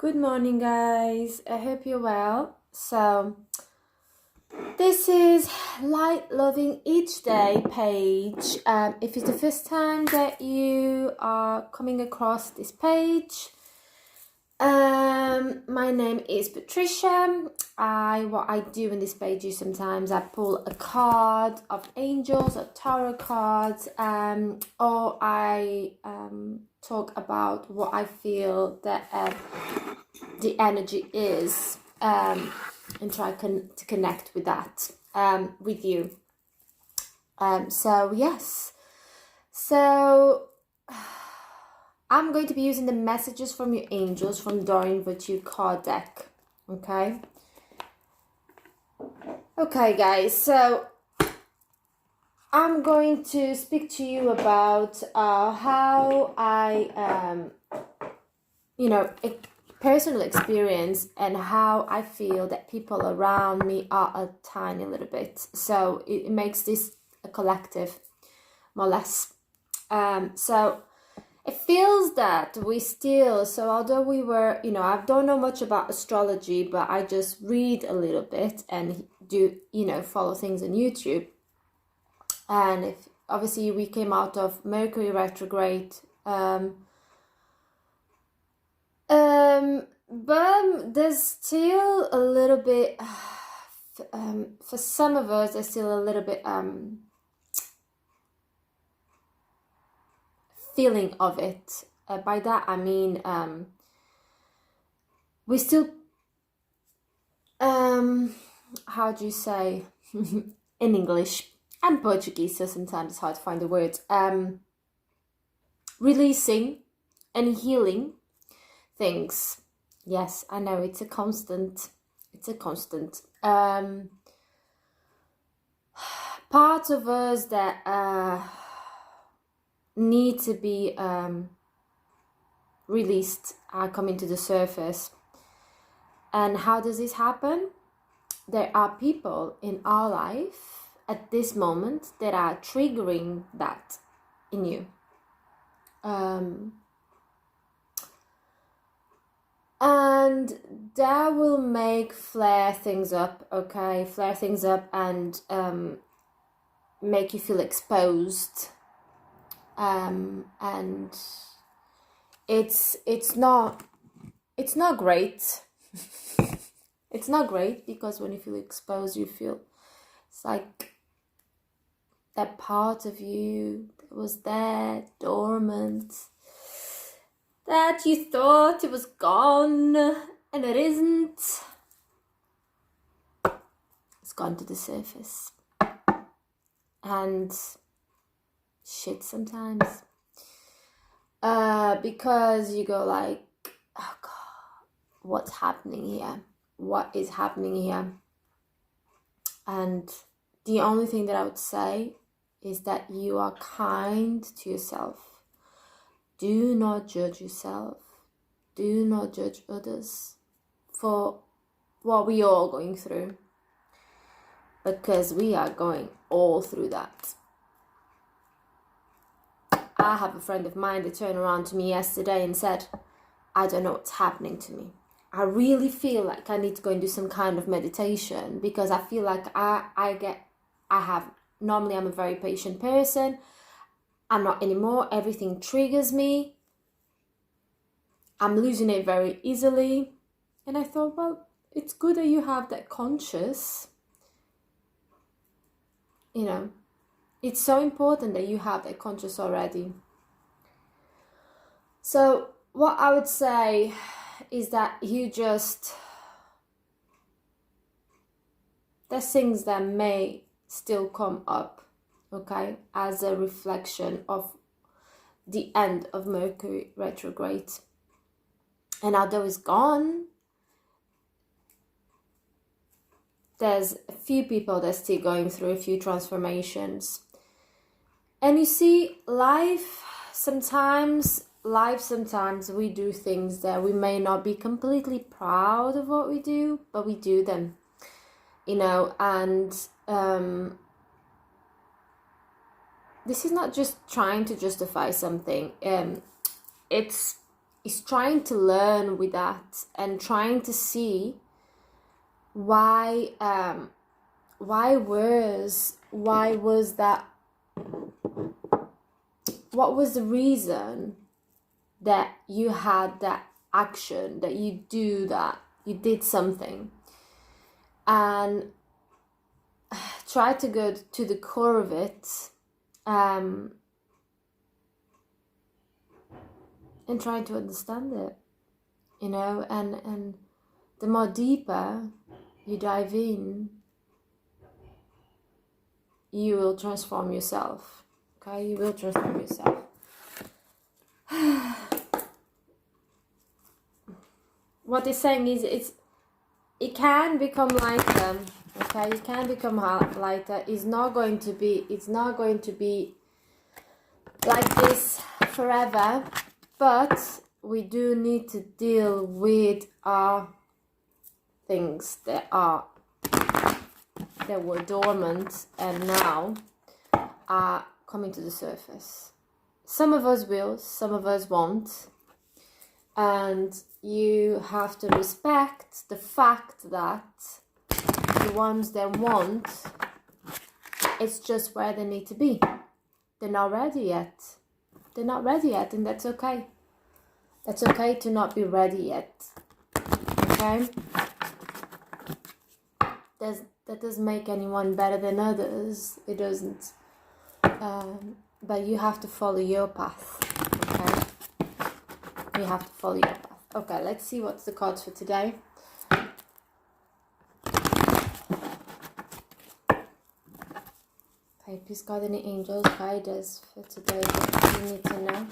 Good morning, guys. I hope you're well. So, this is Light Loving Each Day page. If it's the first time that you are coming across this page, my name is Patricia. What I do in this page is sometimes I pull a card of angels or tarot cards, or I talk about what I feel that the energy is, and try to connect with that with you. So I'm going to be using the messages from your angels from Doreen Virtue card deck. Okay, guys. So I'm going to speak to you about how I, personal experience and how I feel that people around me are a tiny little bit. So it makes this a collective, more or less. So it feels that we still, so although we were, I don't know much about astrology, but I just read a little bit and do, follow things on YouTube. And if obviously we came out of Mercury retrograde, but there's still a little bit, for some of us, there's still a little bit feeling of it. By that I mean we still, how do you say in English? I'm Portuguese, so sometimes it's hard to find the words. Releasing and healing things. Yes, I know it's a constant. Parts of us that need to be released are coming to the surface. And how does this happen? There are people in our life at this moment that are triggering that in you. And that will flare things up and make you feel exposed. And it's not great. It's not great because when you feel exposed, you feel it's like that part of you that was there, dormant, that you thought it was gone, and it isn't. It's gone to the surface. And shit sometimes. Because you go like, oh God, what's happening here? What is happening here? And the only thing that I would say is that you are kind to yourself. Do not judge yourself. Do not judge others for what we are all going through. Because we are going all through that. I have a friend of mine that turned around to me yesterday and said, I don't know what's happening to me. I really feel like I need to go and do some kind of meditation because I feel like normally I'm a very patient person. I'm not anymore. Everything triggers me. I'm losing it very easily. And I thought, well, it's good that you have that conscious. It's so important that you have that conscious already. So what I would say is that there's things that may still come up, okay, as a reflection of the end of Mercury retrograde. And although it's gone, there's a few people that's still going through a few transformations. And you see, life sometimes we do things that we may not be completely proud of what we do, but we do them, and this is not just trying to justify something. It's is trying to learn with that and trying to see why was that, what was the reason that you had that action, that you did something, and try to go to the core of it, and try to understand it, and the more deeper you dive in, you will transform yourself. Okay, you will transform yourself. What it's saying is it can become lighter. Okay, it can become lighter. It's not going to be like this forever, but we do need to deal with our things that were dormant and now are coming to the surface. Some of us will, some of us won't, and you have to respect the fact that the ones that won't, it's just where they need to be. They're not ready yet. They're not ready yet, and that's okay. That's okay to not be ready yet. Okay? That doesn't make anyone better than others. It doesn't. But you have to follow your path. Okay? You have to follow your path. Okay, let's see what's the cards for today. Okay, please God and the angels guide us for today. What do we need to know?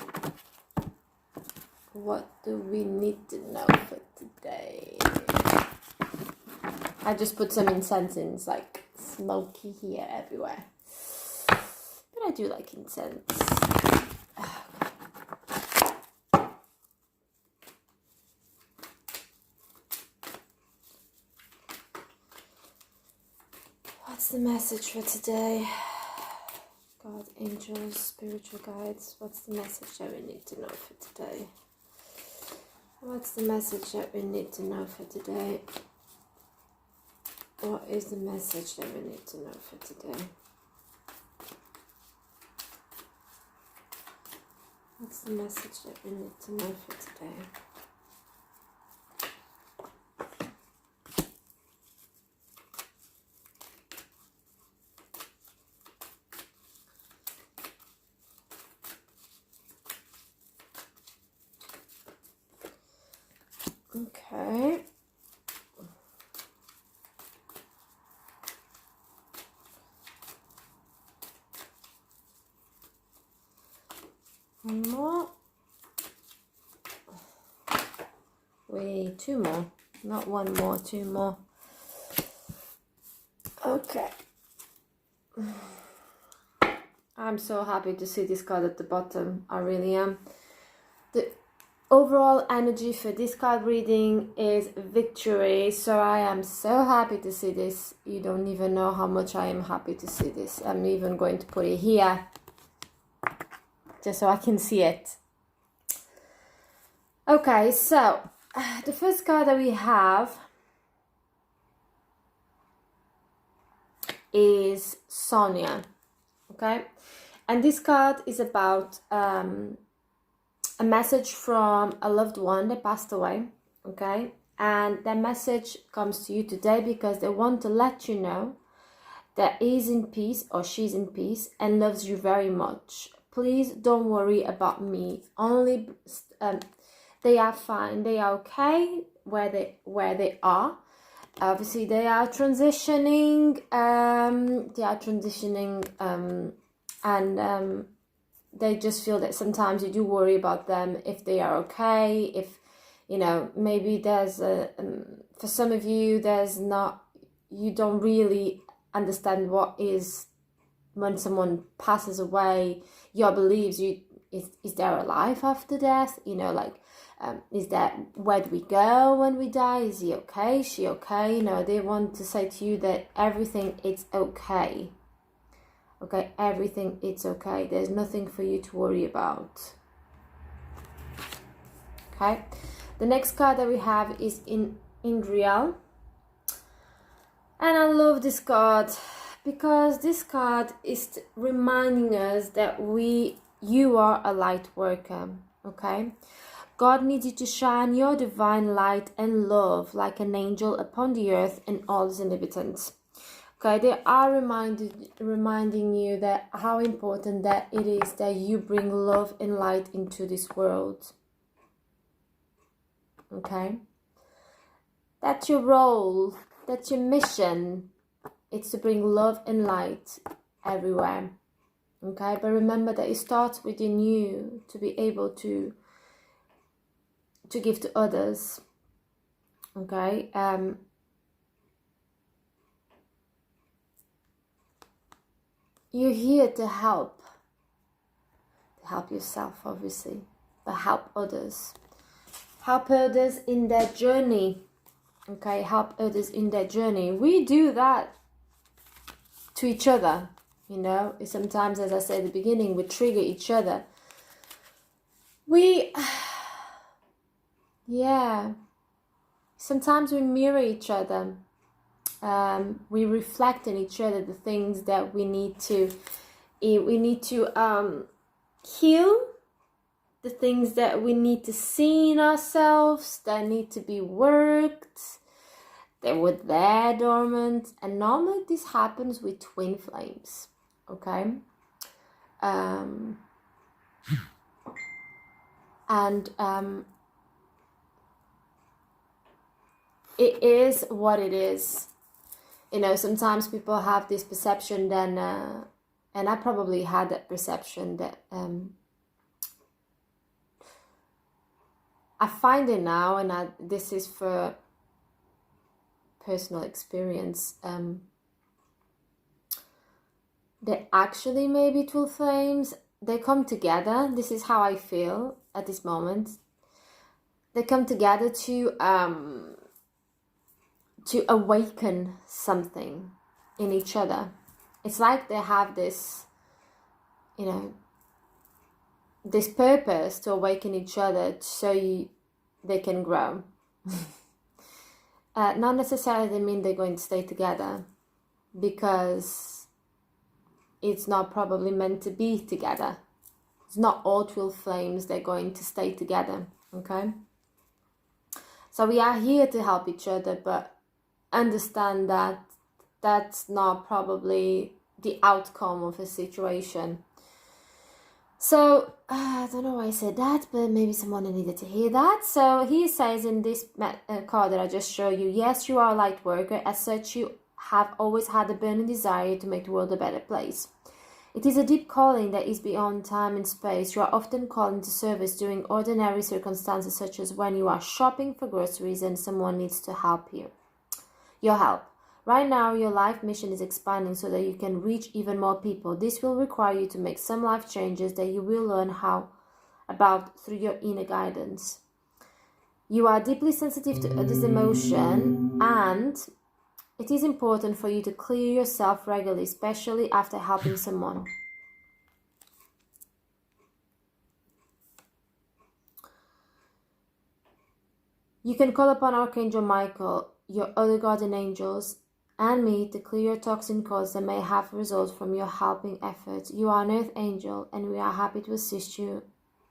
What do we need to know for today? I just put some incense in. It's like smoky here everywhere. But I do like incense. What's the message for today? God, angels, spiritual guides. What's the message that we need to know for today? What's the message that we need to know for today? What is the message that we need to know for today? What's the message that we need to know for today? Okay. One more. Wait, two more. Not one more, two more. Okay. I'm so happy to see this card at the bottom. I really am. The overall energy for this card reading is victory. So I am so happy to see this. You don't even know how much I am happy to see this. I'm even going to put it here, just so I can see it. Okay, so the first card that we have is Sonia. Okay, and this card is about a message from a loved one that passed away. Okay, and that message comes to you today because they want to let you know that he is in peace or she's in peace and loves you very much. Please don't worry about me. Only they are fine. They are okay where they are. Obviously, they are transitioning. And they just feel that sometimes you do worry about them if they are okay. If maybe there's for some of you, you don't really understand what is when someone passes away. Your beliefs, is there a life after death? Is that, where do we go when we die? Is he okay? Is she okay? They want to say to you that everything is okay. Okay, everything it's okay. There's nothing for you to worry about. Okay, the next card that we have is in Real, and I love this card because this card is reminding us that you are a light worker. Okay, God needs you to shine your divine light and love like an angel upon the earth and all its inhabitants. Okay, they are reminding you that how important that it is that you bring love and light into this world. Okay, that's your role, that's your mission. It's to bring love and light everywhere. Okay, but remember that it starts within you to be able to give to others. Okay, you're here to help yourself, obviously, but help others in their journey. Okay, help others in their journey. We do that to each other, you know. Sometimes, as I said at the beginning, we trigger each other. Sometimes we mirror each other. We reflect in each other the things that we need to heal, the things that we need to see in ourselves that need to be worked, that were there dormant. And normally this happens with twin flames. Okay, it is what it is. You know, sometimes people have this perception then, and I probably had that perception that I find it now, and this is for personal experience, that actually maybe twin flames, they come together. This is how I feel at this moment. They come together to awaken something in each other. It's like they have this, you know, this purpose to awaken each other so they can grow. Not necessarily mean they're going to stay together, because it's not probably meant to be together. It's not all twin flames they're going to stay together. Okay, so we are here to help each other, but understand that that's not probably the outcome of a situation. So I don't know why I said that, but maybe someone needed to hear that. So he says in this card that I just showed you, yes, you are a light worker. As such, you have always had a burning desire to make the world a better place. It is a deep calling that is beyond time and space. You are often called into service during ordinary circumstances, such as when you are shopping for groceries and someone needs to help you. Your help. Right now, your life mission is expanding so that you can reach even more people. This will require you to make some life changes that you will learn about through your inner guidance. You are deeply sensitive to this emotion, and it is important for you to clear yourself regularly, especially after helping someone. You can call upon Archangel Michael, your other guardian angels, and me to clear your toxin codes that may have resulted from your helping efforts. You are an earth angel, and we are happy to assist you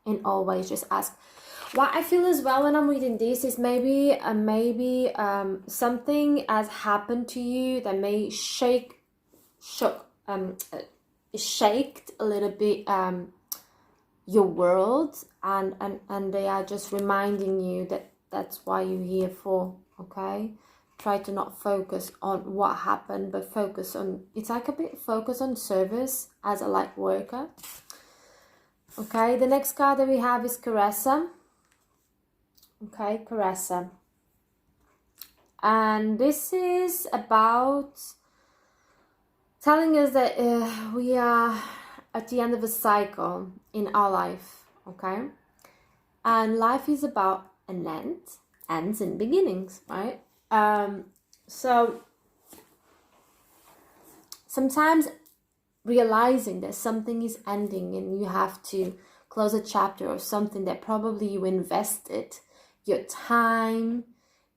in all ways. Just ask. What I feel as well when I'm reading this is maybe something has happened to you that may shaked a little bit your world, and they are just reminding you that that's why you're here for. Okay, try to not focus on what happened, but focus on, it's like a bit focus on service as a light worker. Okay, the next card that we have is Caressa. Okay, Caressa. And this is about telling us that we are at the end of a cycle in our life. Okay, and life is about an end, ends and beginnings, right? So sometimes realizing that something is ending and you have to close a chapter of something that probably you invested your time,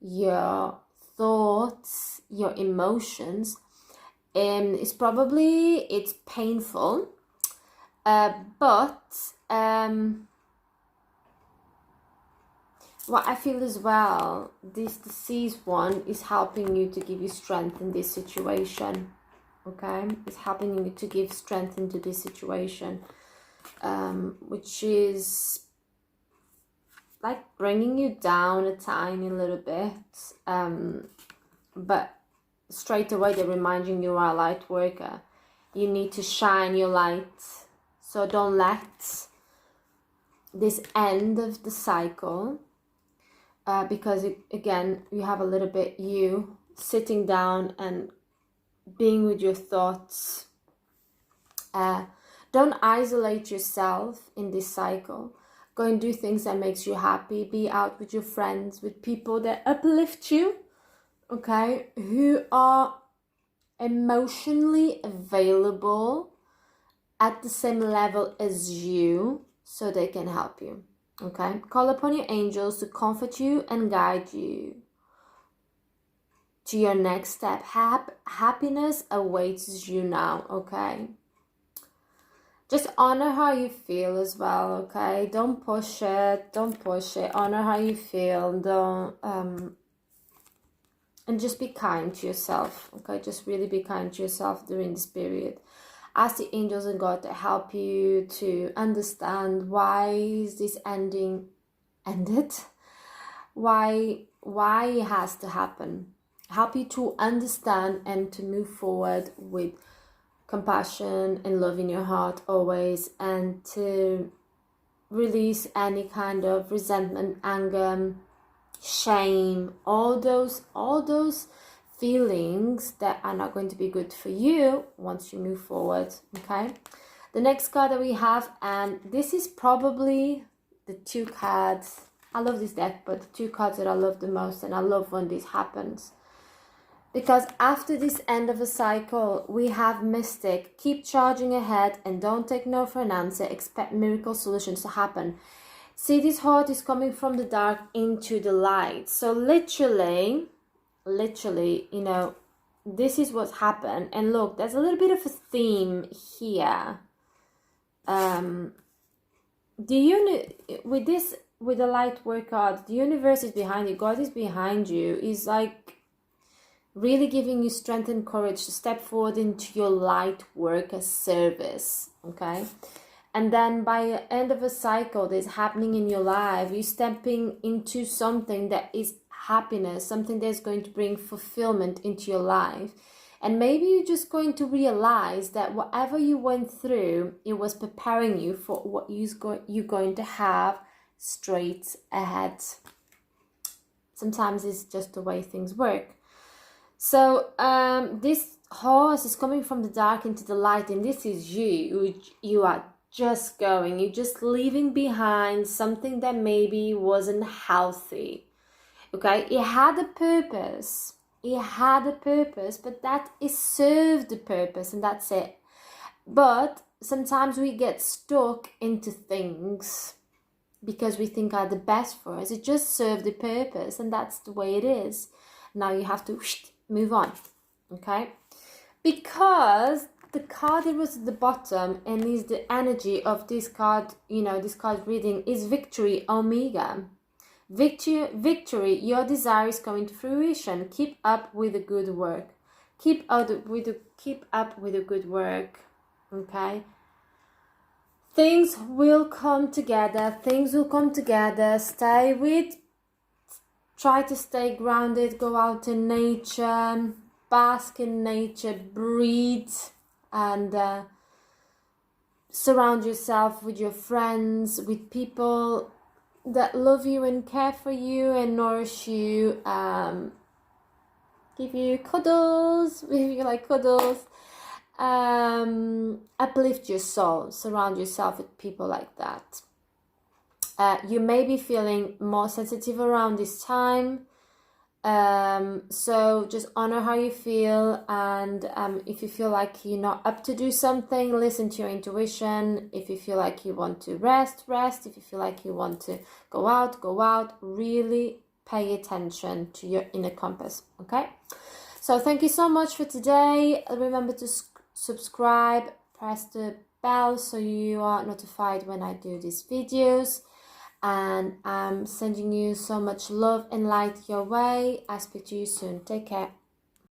your thoughts, your emotions. It's painful, but what I feel as well, this deceased one is helping you to give you strength in this situation. Okay, it's helping you to give strength into this situation, which is like bringing you down a tiny little bit, but straight away they're reminding you are a light worker. You need to shine your light, so don't let this end of the cycle, because again, you have a little bit you sitting down and being with your thoughts. Don't isolate yourself in this cycle. Go and do things that makes you happy. Be out with your friends, with people that uplift you, okay, who are emotionally available at the same level as you, so they can help you, okay? Call upon your angels to comfort you and guide you to your next step. Happiness awaits you now, okay? Just honor how you feel as well, okay? Don't push it. Honor how you feel. Don't and just be kind to yourself, okay? Just really be kind to yourself during this period. Ask the angels and God to help you to understand why is this ended, why it has to happen. Help you to understand and to move forward with compassion and love in your heart always, and to release any kind of resentment, anger, shame, all those feelings that are not going to be good for you once you move forward, okay? The next card that we have, and this is probably the two cards, I love this deck, but the two cards that I love the most, and I love when this happens. Because after this end of a cycle, we have Mystic. Keep charging ahead and don't take no for an answer. Expect miracle solutions to happen. See, this heart is coming from the dark into the light. So literally, you know, this is what's happened. And look, there's a little bit of a theme here. With the light work card, the universe is behind you. God is behind you. Is like really giving you strength and courage to step forward into your light work as service, okay? And then by the end of a cycle that's happening in your life, you're stepping into something that is happiness, something that's going to bring fulfillment into your life. And maybe you're just going to realize that whatever you went through, it was preparing you for what you're going to have straight ahead. Sometimes it's just the way things work. So this horse is coming from the dark into the light, and this is you. You are just going. You're just leaving behind something that maybe wasn't healthy. Okay, it had a purpose. But that is served the purpose, and that's it. But sometimes we get stuck into things because we think are the best for us. It just served the purpose, and that's the way it is. Now you have to move on, okay? Because the card that was at the bottom and is the energy of this card, you know, this card reading is Victory, Omega. Victory, your desire is coming to fruition. Keep up with the good work. Keep up with the good work, okay? Things will come together. Try to stay grounded, go out in nature, bask in nature, breathe, and surround yourself with your friends, with people that love you and care for you and nourish you, give you cuddles, if you like cuddles, uplift your soul, surround yourself with people like that. You may be feeling more sensitive around this time. So just honor how you feel, and if you feel like you're not up to do something, listen to your intuition. If you feel like you want to rest, rest. If you feel like you want to go out, go out. Really pay attention to your inner compass, okay? So thank you so much for today. Remember to subscribe, press the bell so you are notified when I do these videos. And I'm sending you so much love and light your way. I speak to you soon. Take care.